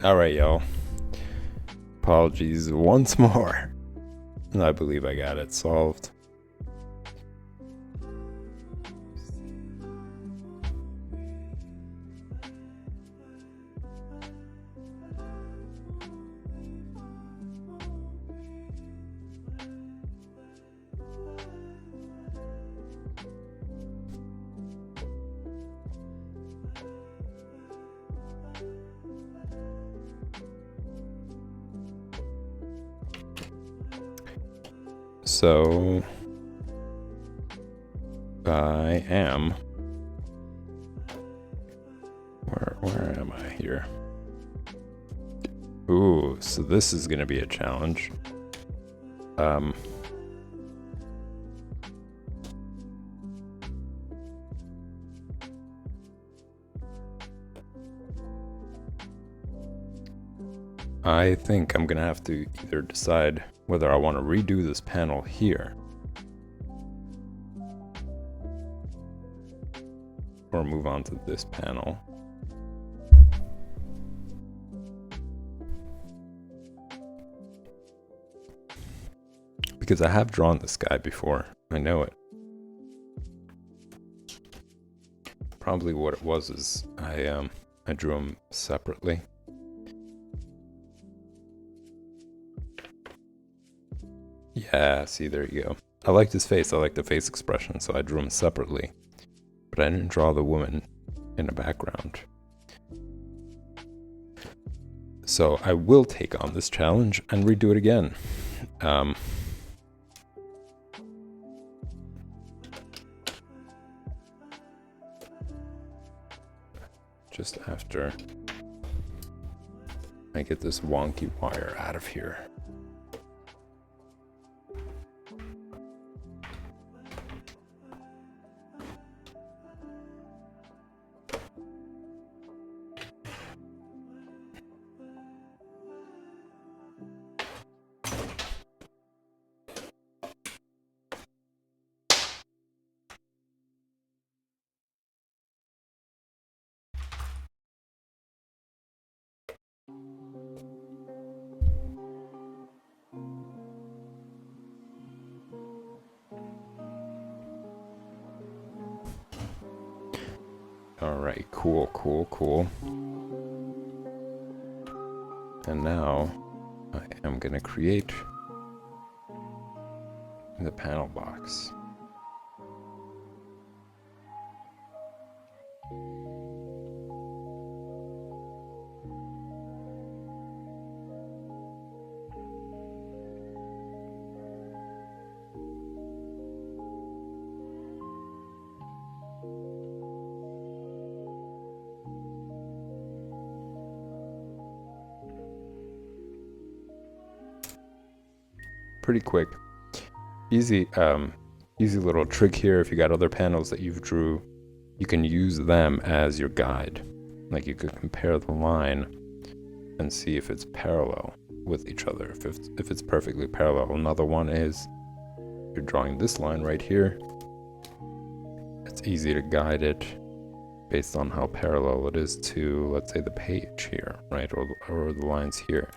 Alright, y'all. Apologies once more. I believe I got it solved. So I am where am I here? Ooh, so this is gonna be a challenge. I think I'm gonna have to either decide whether I want to redo this panel here or move on to this panel. Because I have drawn this guy before. I know it. Probably what it was is I drew him separately. Yeah, see, there you go. I liked his face. I liked the face expression, so I drew him separately. But I didn't draw the woman in the background. So I will take on this challenge and redo it again. Just after I get this wonky wire out of here. Alright, cool. And now I am gonna create the panel box. Pretty quick. Easy little trick here. If you got other panels that you've drew, you can use them as your guide. Like you could compare the line and see if it's parallel with each other, if it's perfectly parallel. Another one is you're drawing this line right here. It's easy to guide it based on how parallel it is to, let's say, the page here, right, or the lines here.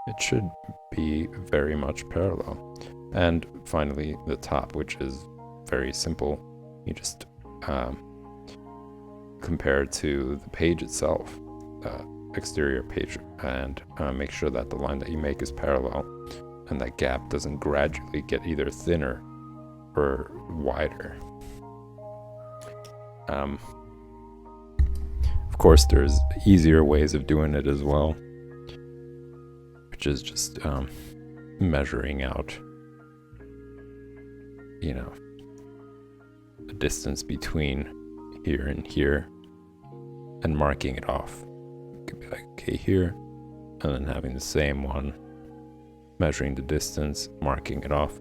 It should be very much parallel. And finally, the top, which is very simple. You just compare it to the page itself, exterior page, and make sure that the line that you make is parallel and that gap doesn't gradually get either thinner or wider. Of course, there's easier ways of doing it as well, which is just measuring out, you know, the distance between here and here and marking it off. It could be like, okay, here, and then having the same one, measuring the distance, marking it off,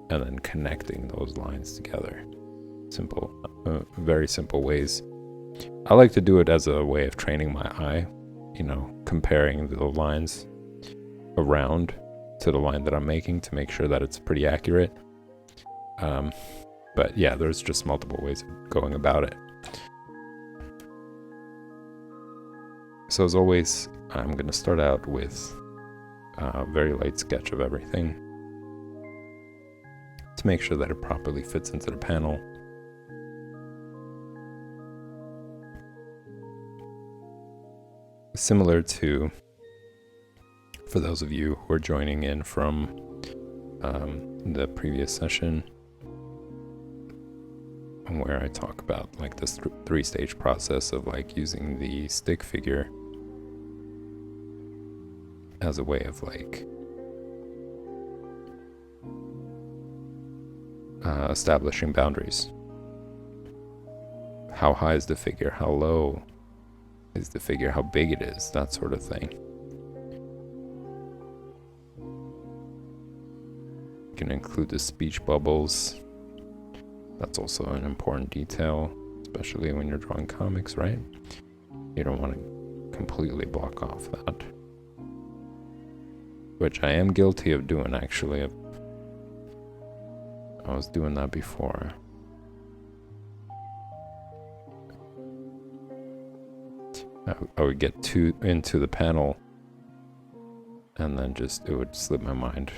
and then connecting those lines together. Simple, very simple ways. I like to do it as a way of training my eye, you know, comparing the lines around to the line that I'm making to make sure that it's pretty accurate. But yeah, there's just multiple ways of going about it. So as always, I'm going to start out with a very light sketch of everything to make sure that it properly fits into the panel. Similar to, for those of you who are joining in from the previous session, where I talk about like this three-stage process of like using the stick figure as a way of like establishing boundaries. How high is the figure? How low is the figure? How big it is? That sort of thing. You can include the speech bubbles. That's also an important detail, especially when you're drawing comics, right? You don't want to completely block off that. Which I am guilty of doing, actually. I was doing that before. I would get into the panel, and then it would slip my mind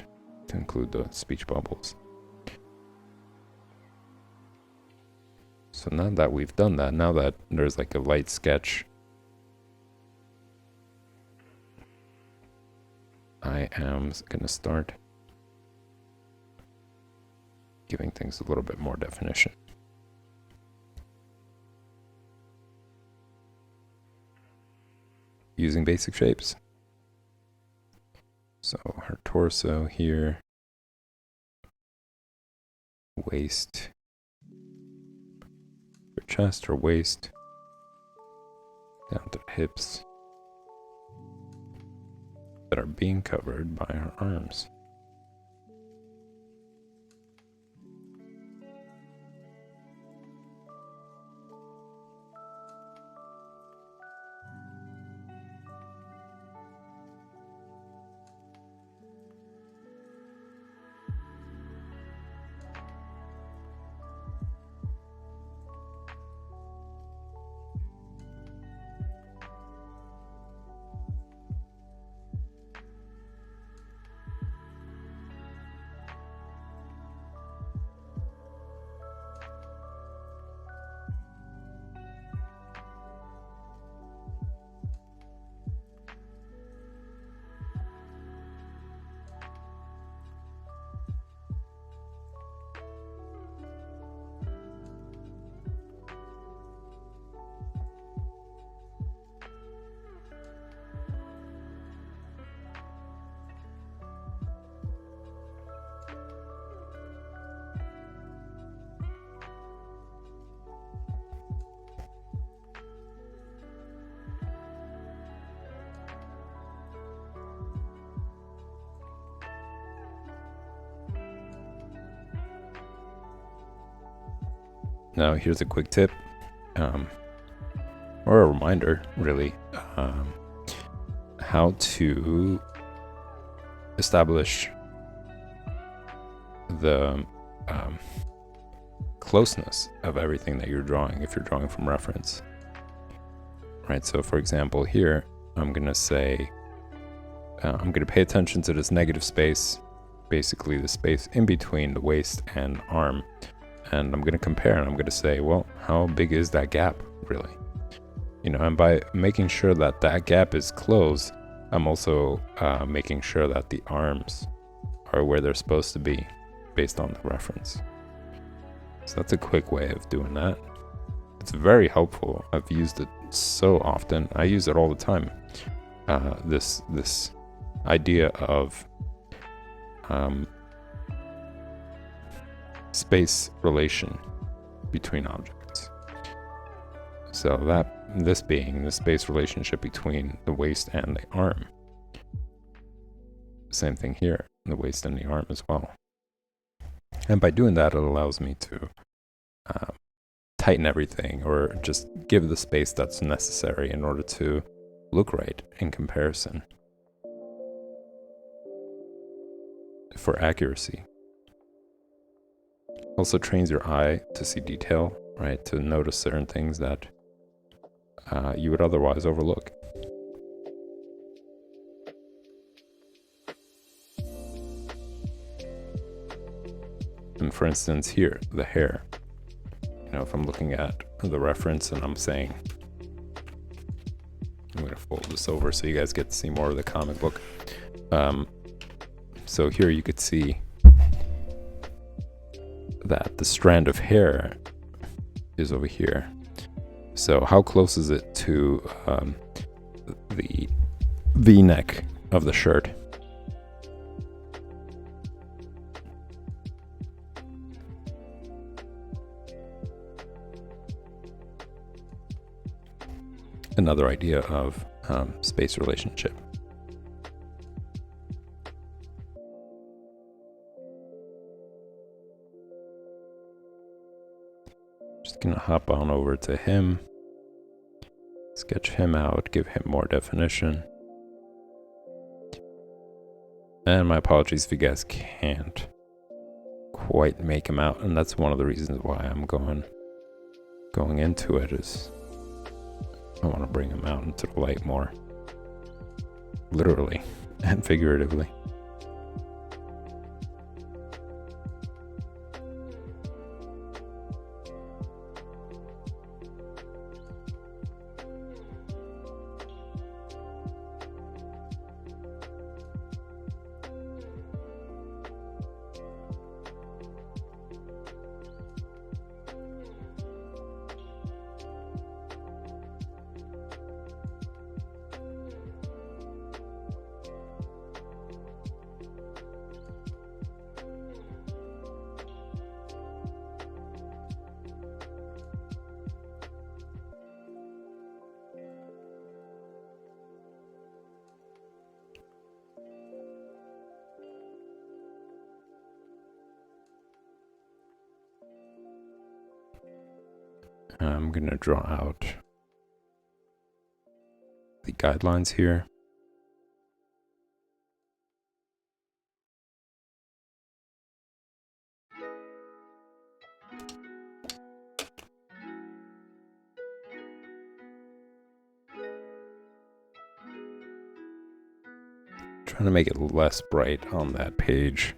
to include the speech bubbles. So now that we've done that, now that there's like a light sketch, I am going to start giving things a little bit more definition. Using basic shapes. So her torso here, waist, her chest, her waist, down to the hips that are being covered by her arms. Now here's a quick tip, or a reminder really, how to establish the closeness of everything that you're drawing if you're drawing from reference. Right, so for example here, I'm going to say, I'm going to pay attention to this negative space, basically the space in between the waist and arm. And I'm going to compare, and I'm going to say, well, how big is that gap, really? You know, and by making sure that that gap is closed, I'm also making sure that the arms are where they're supposed to be, based on the reference. So that's a quick way of doing that. It's very helpful. I've used it so often. I use it all the time. This idea of space relation between objects. So this being the space relationship between the waist and the arm. Same thing here, the waist and the arm as well. And by doing that, it allows me to tighten everything, or just give the space that's necessary in order to look right in comparison for accuracy. Also trains your eye to see detail, right? To notice certain things that you would otherwise overlook. And for instance, here, the hair. You know, if I'm looking at the reference and I'm saying, I'm going to fold this over so you guys get to see more of the comic book. So here you could see that the strand of hair is over here. So how close is it to the V-neck of the shirt? Another idea of space relationship. Just gonna hop on over to him, sketch him out, give him more definition. And my apologies if you guys can't quite make him out, and that's one of the reasons why I'm going into it, is I want to bring him out into the light more, literally and figuratively. I'm going to draw out the guidelines here. Trying to make it less bright on that page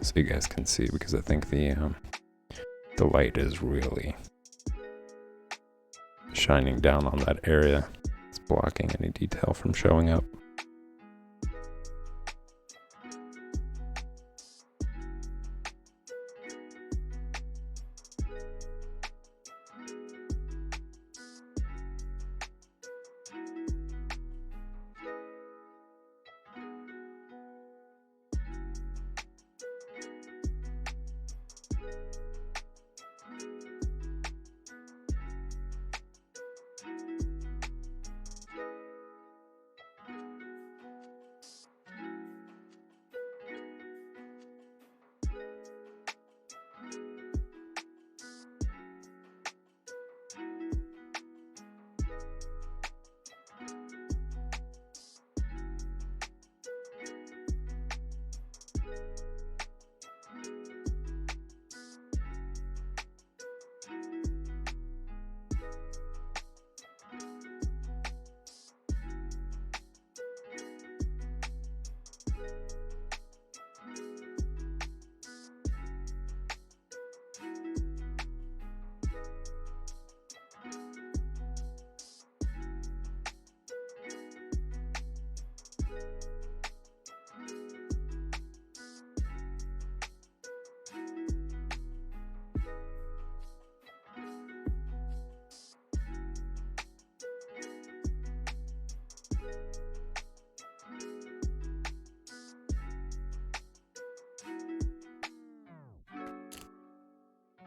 so you guys can see, because I think the light is really shining down on that area. It's blocking any detail from showing up.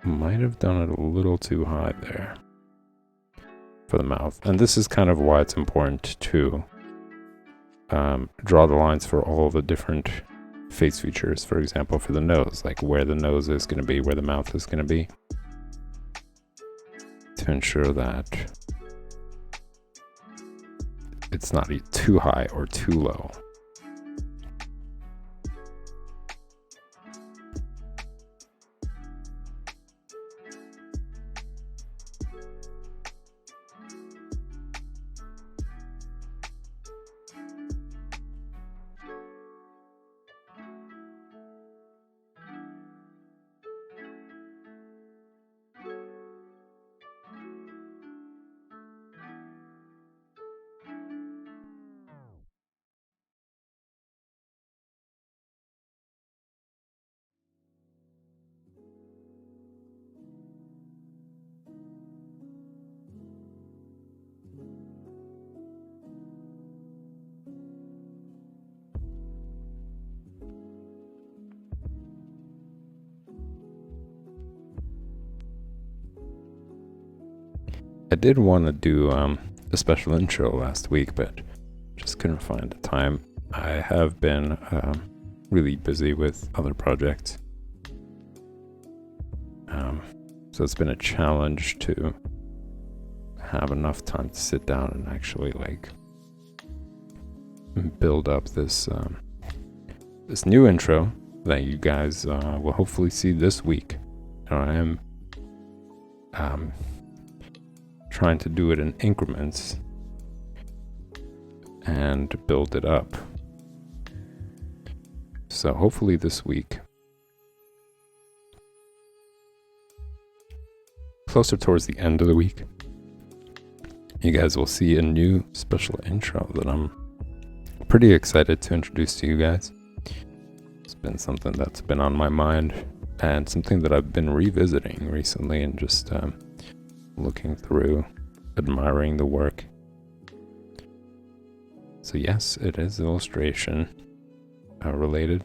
Might have done it a little too high there for the mouth. And this is kind of why it's important to draw the lines for all the different face features. For example, for the nose, like where the nose is going to be, where the mouth is going to be, to ensure that it's not too high or too low. I did want to do a special intro last week, but just couldn't find the time. I have been really busy with other projects. So it's been a challenge to have enough time to sit down and actually like build up this this new intro that you guys will hopefully see this week. I am trying to do it in increments and build it up. So hopefully this week, closer towards the end of the week, you guys will see a new special intro that I'm pretty excited to introduce to you guys. It's been something that's been on my mind and something that I've been revisiting recently and just looking through, admiring the work. So yes, it is illustration related.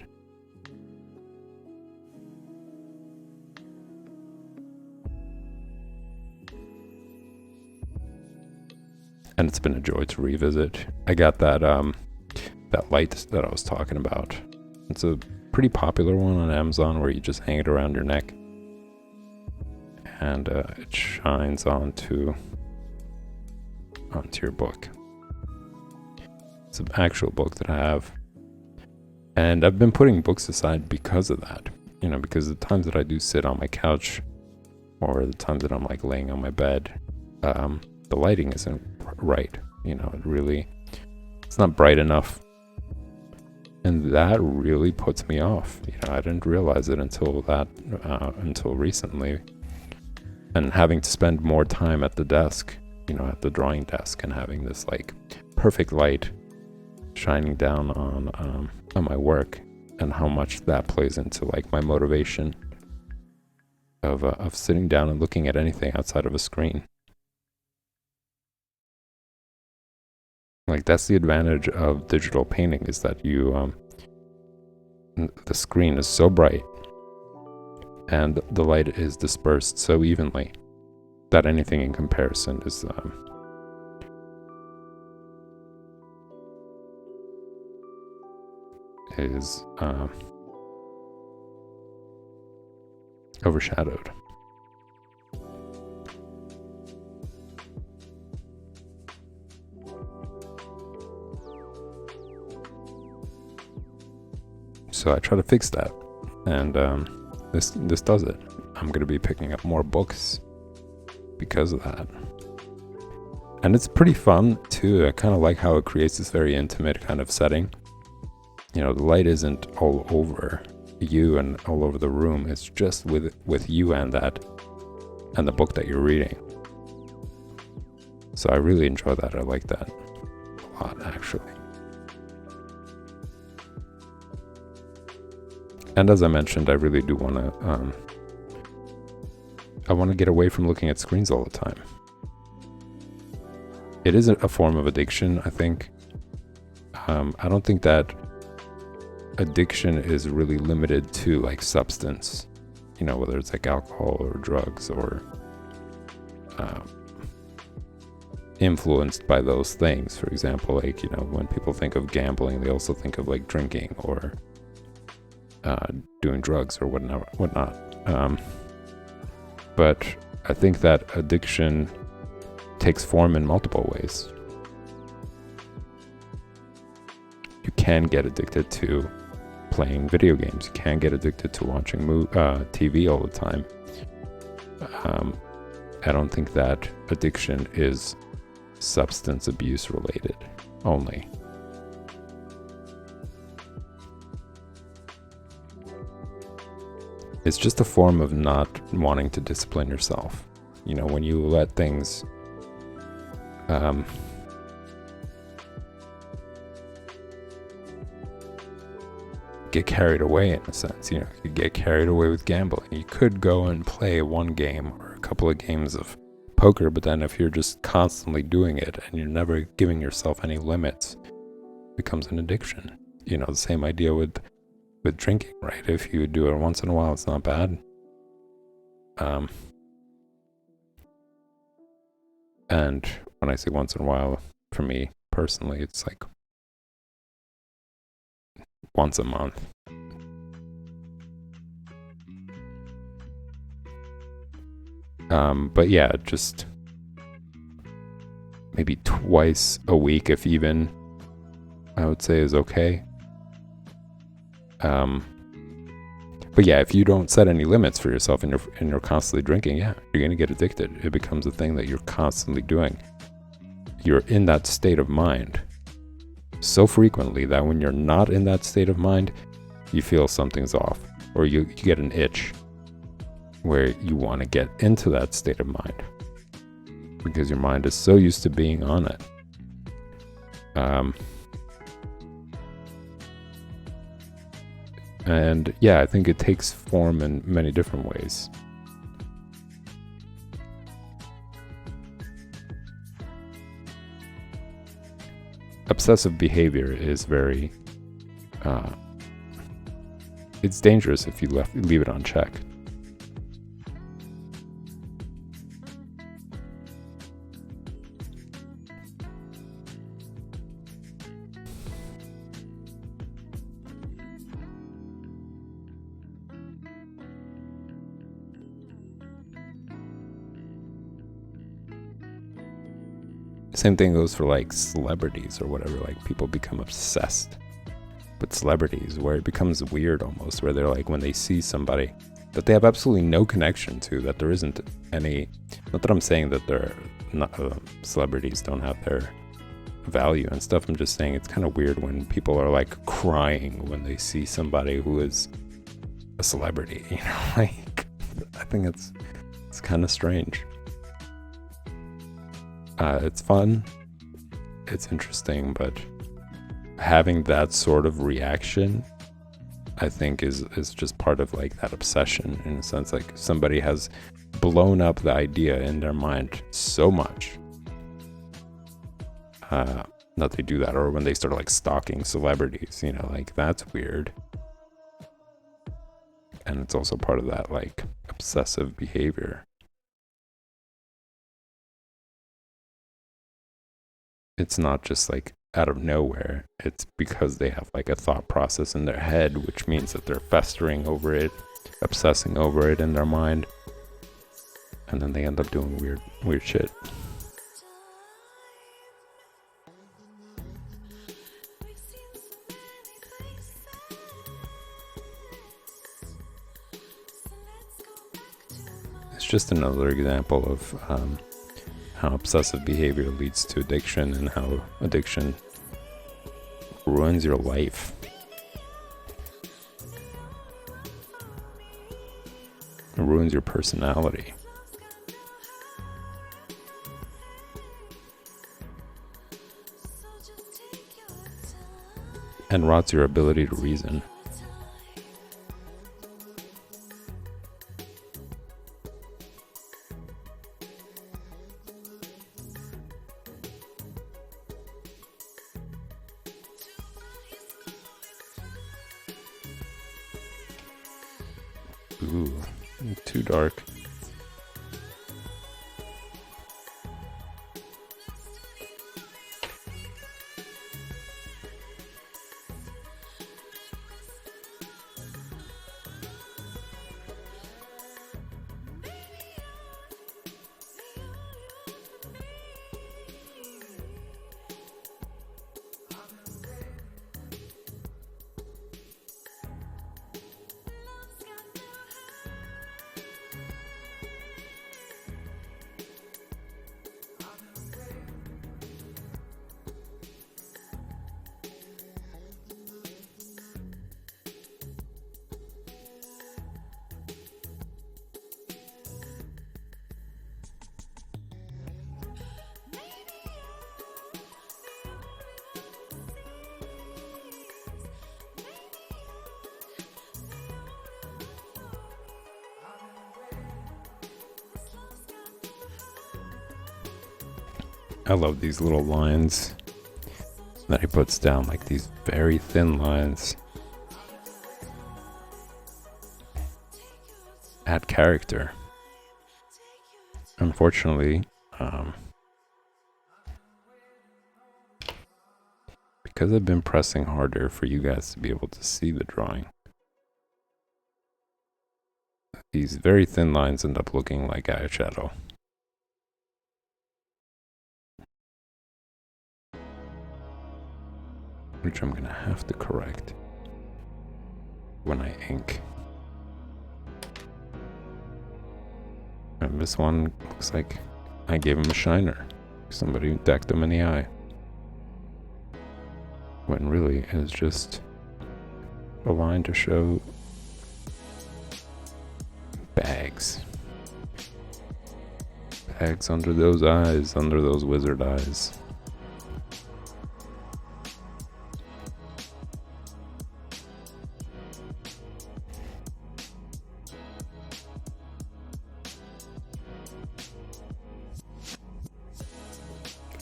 And it's been a joy to revisit. I got that that light that I was talking about. It's a pretty popular one on Amazon where you just hang it around your neck and it shines onto your book. It's an actual book that I have, and I've been putting books aside because of that. Because the times that I do sit on my couch or the times that I'm like laying on my bed, the lighting isn't right. It's not bright enough, and that really puts me off. I didn't realize it until recently, and having to spend more time at the desk, at the drawing desk, and having this like perfect light shining down on my work, and how much that plays into like my motivation of sitting down and looking at anything outside of a screen. Like, that's the advantage of digital painting, is that the screen is so bright and the light is dispersed so evenly that anything in comparison is overshadowed. So I try to fix that, and this does it. I'm going to be picking up more books because of that. And it's pretty fun too. I kind of like how it creates this very intimate kind of setting. The light isn't all over you and all over the room. It's just with you and the book that you're reading. So I really enjoy that. I like that a lot, actually. And as I mentioned, I really do want to I want to get away from looking at screens all the time. It is a form of addiction, I think. I don't think that addiction is really limited to like substance, whether it's like alcohol or drugs or influenced by those things. For example, like, when people think of gambling, they also think of like drinking or doing drugs or whatnot. But I think that addiction takes form in multiple ways. You can get addicted to playing video games. You can get addicted to watching TV all the time. I don't think that addiction is substance abuse related only. It's just a form of not wanting to discipline yourself. When you let things get carried away, in a sense. You could get carried away with gambling. You could go and play one game or a couple of games of poker, but then if you're just constantly doing it and you're never giving yourself any limits, it becomes an addiction. The same idea with drinking, right? If you do it once in a while, it's not bad. And when I say once in a while, for me personally, it's like once a month. But yeah, just maybe twice a week, if even, I would say is okay. But yeah, if you don't set any limits for yourself and you're constantly drinking, yeah, you're gonna get addicted. It becomes a thing that you're constantly doing. You're in that state of mind so frequently that when you're not in that state of mind, you feel something's off, or you get an itch where you want to get into that state of mind because your mind is so used to being on it. And yeah, I think it takes form in many different ways. Obsessive behavior is very, it's dangerous if you leave it unchecked. Same thing goes for like celebrities or whatever. Like people become obsessed with celebrities where it becomes weird almost, where they're like, when they see somebody that they have absolutely no connection to, that there isn't any, not that I'm saying that they're not, celebrities don't have their value and stuff. I'm just saying it's kind of weird when people are like crying when they see somebody who is a celebrity, you know, like I think it's kind of strange. It's fun, it's interesting, but having that sort of reaction, I think is just part of like that obsession, in a sense. Like somebody has blown up the idea in their mind so much that they do that. Or when they start like stalking celebrities, you know, like that's weird. And it's also part of that like obsessive behavior. It's not just like out of nowhere. It's because they have like a thought process in their head, which means that they're festering over it, obsessing over it in their mind, and then they end up doing weird shit. It's just another example of how obsessive behavior leads to addiction, and how addiction ruins your life. It ruins your personality. And rots your ability to reason. Ooh, too dark. I love these little lines that he puts down, like these very thin lines. Add character. Unfortunately, because I've been pressing harder for you guys to be able to see the drawing, these very thin lines end up looking like eyeshadow. Which I'm gonna have to correct when I ink. And this one looks like I gave him a shiner. Somebody decked him in the eye. When really it was just a line to show bags. Bags under those eyes, under those wizard eyes.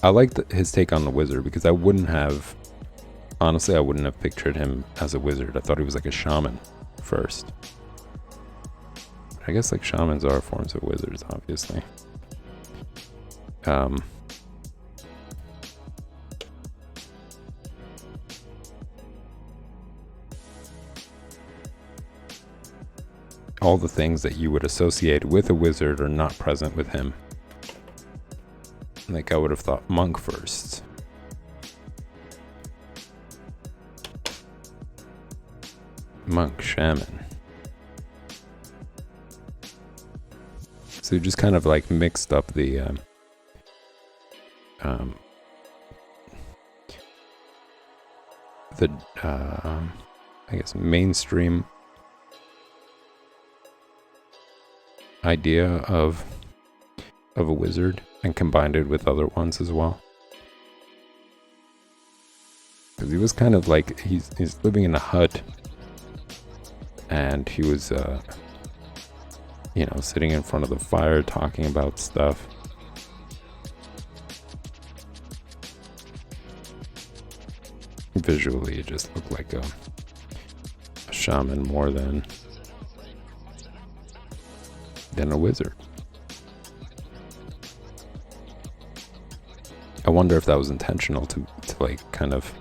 I liked his take on the wizard because honestly, I wouldn't have pictured him as a wizard. I thought he was like a shaman first. I guess like shamans are forms of wizards, obviously. All the things that you would associate with a wizard are not present with him. Like I would have thought monk first. Monk, shaman. So just kind of like mixed up the I guess mainstream idea of a wizard and combined it with other ones as well. Because he was kind of like he's living in a hut, and he was sitting in front of the fire talking about stuff. Visually it just looked like a shaman more than a wizard. I wonder if that was intentional to like kind of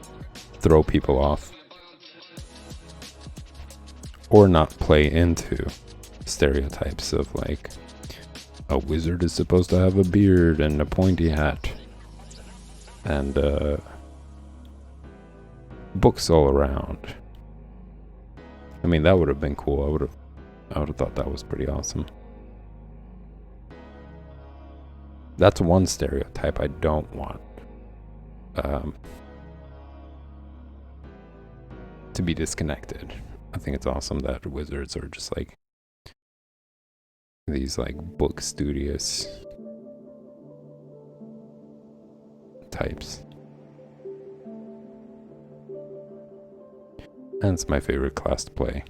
throw people off or not play into stereotypes of like a wizard is supposed to have a beard and a pointy hat and books all around. I mean, that would have been cool. I would have thought that was pretty awesome. That's one stereotype I don't want to be disconnected. I think it's awesome that wizards are just like these like book studious types. And it's my favorite class to play.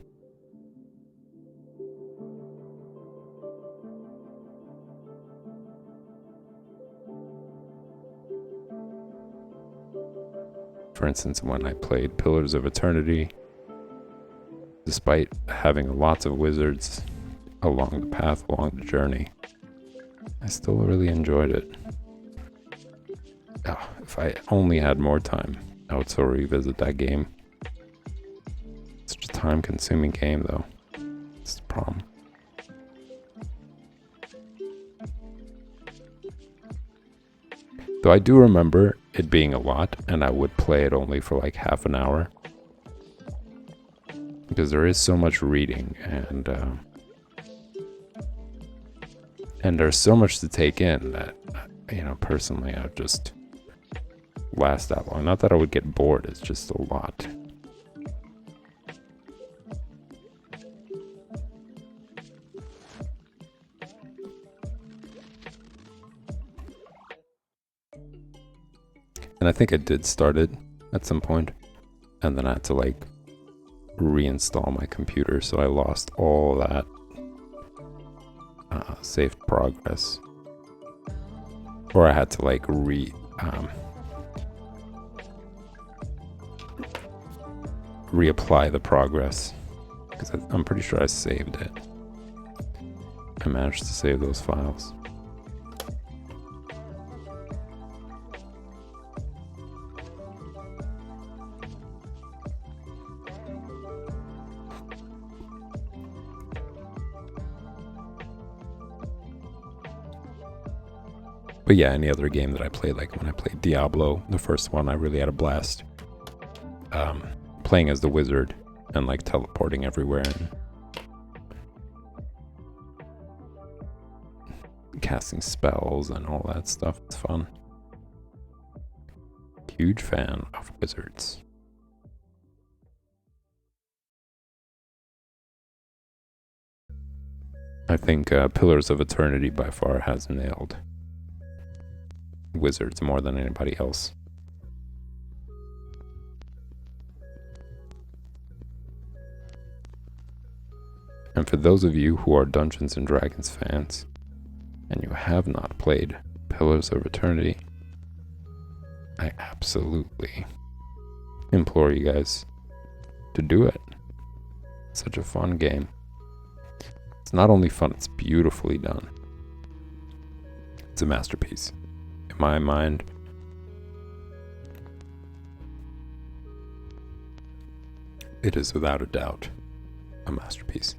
For instance, when I played Pillars of Eternity, despite having lots of wizards along the path, along the journey, I still really enjoyed it. Oh, if I only had more time, I would so revisit that game. It's such a time-consuming game, though. It's the problem. Though I do remember it being a lot, and I would play it only for like half an hour. Because there is so much reading, and there's so much to take in that, personally, I would just last that long. Not that I would get bored, it's just a lot. And I think I did start it at some point, and then I had to like reinstall my computer, so I lost all that saved progress, or I had to like reapply the progress, because I'm pretty sure I saved it. I managed to save those files. But yeah, any other game that I played, like when I played Diablo, the first one, I really had a blast playing as the wizard and like teleporting everywhere and casting spells and all that stuff. It's fun. Huge fan of wizards. I think Pillars of Eternity by far has nailed wizards more than anybody else. And for those of you who are Dungeons and Dragons fans, and you have not played Pillars of Eternity, I absolutely implore you guys to do it. It's such a fun game. It's not only fun, it's beautifully done. It's a masterpiece. In my mind, it is without a doubt a masterpiece.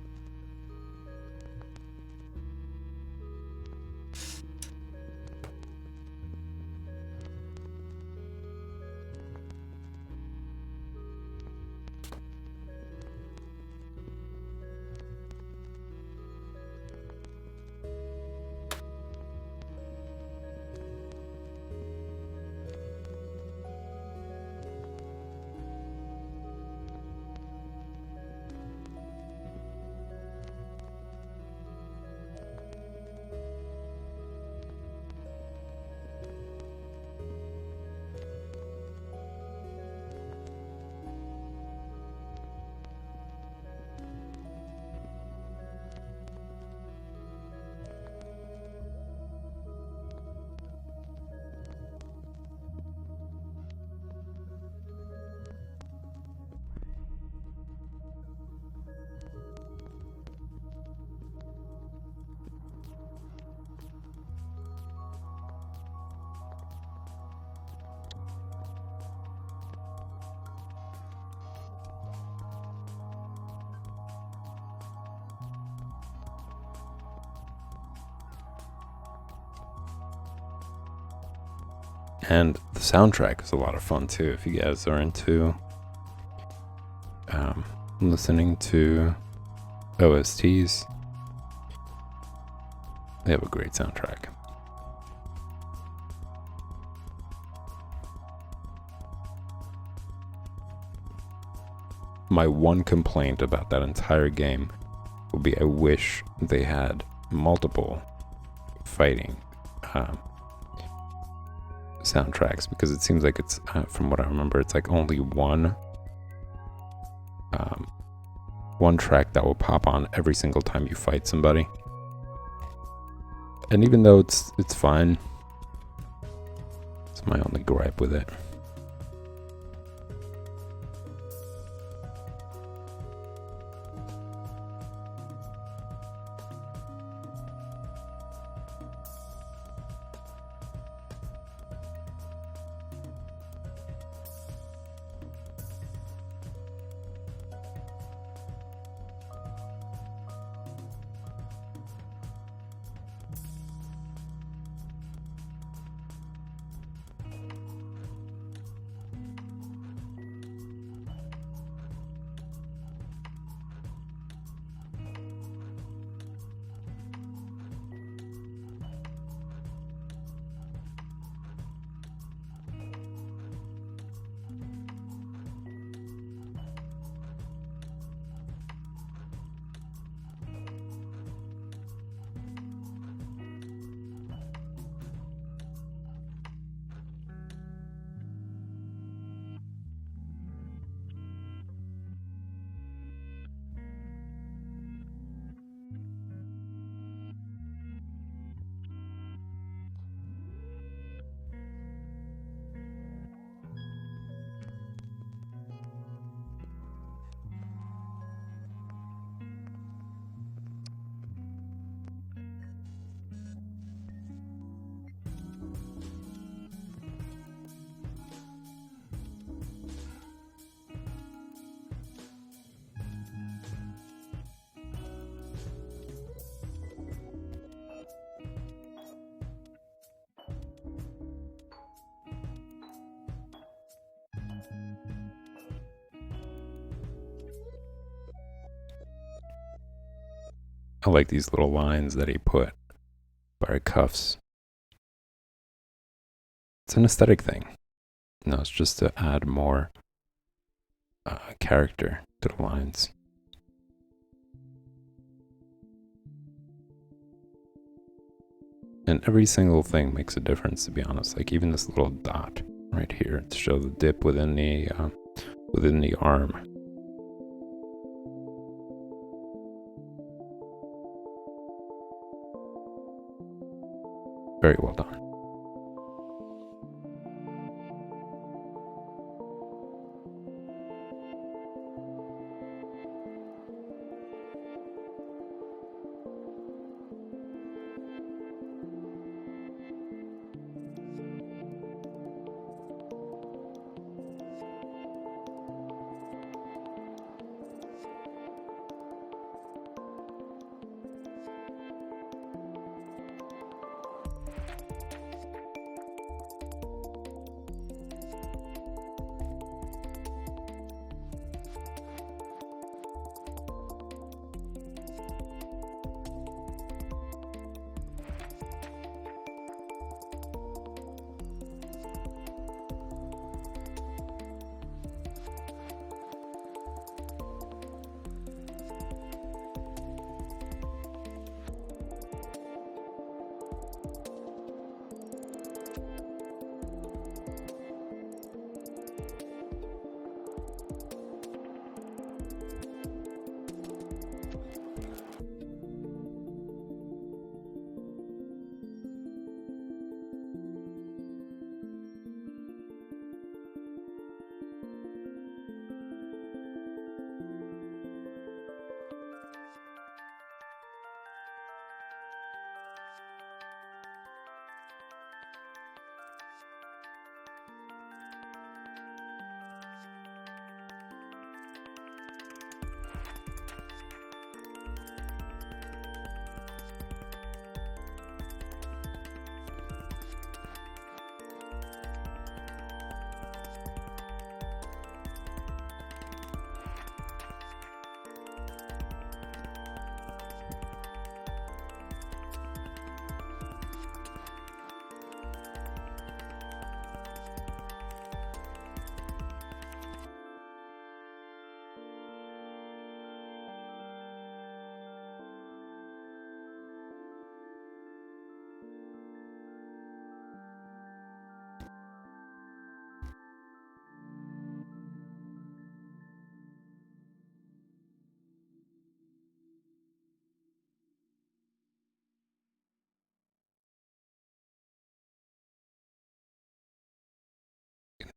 And the soundtrack is a lot of fun too, if you guys are into listening to OSTs. They have a great soundtrack. My one complaint about that entire game would be I wish they had multiple fighting soundtracks, because it seems like it's from what I remember, it's like only one track that will pop on every single time you fight somebody. And even though it's fine, it's my only gripe with it. I like these little lines that he put by cuffs. It's an aesthetic thing. No, it's just to add more character to the lines. And every single thing makes a difference, to be honest. Like even this little dot right here to show the dip within the arm. Very well done.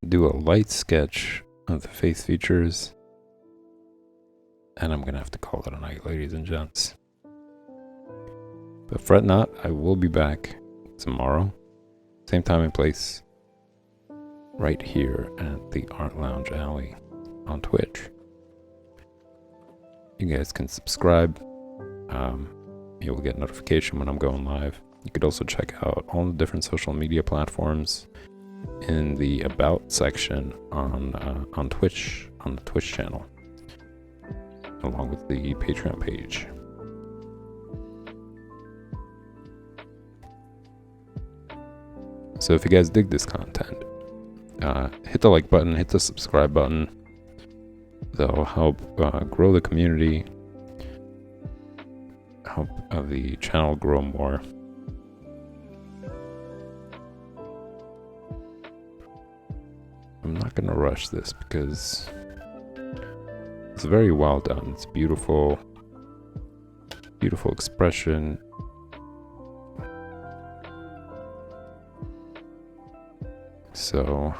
Do a light sketch of the face features, and I'm gonna have to call it a night, ladies and gents. But fret not, I will be back tomorrow, same time and place, right here at the Art Lounge Alley on Twitch. You guys can subscribe. You'll get notification when I'm going live. You could also check out all the different social media platforms in the About section on Twitch, on the Twitch channel, along with the Patreon page. So if you guys dig this content, hit the like button, hit the subscribe button. That'll help grow the community, help the channel grow more. I'm not gonna rush this because it's very well done. It's beautiful, beautiful expression. So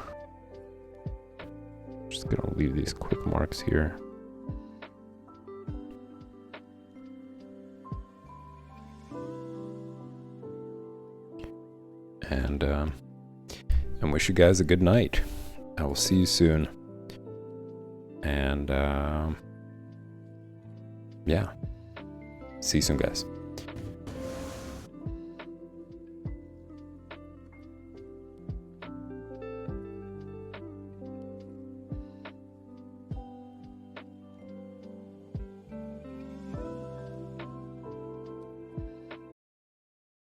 I'm just gonna leave these quick marks here. And wish you guys a good night. I will see you soon. And yeah, see you soon, guys.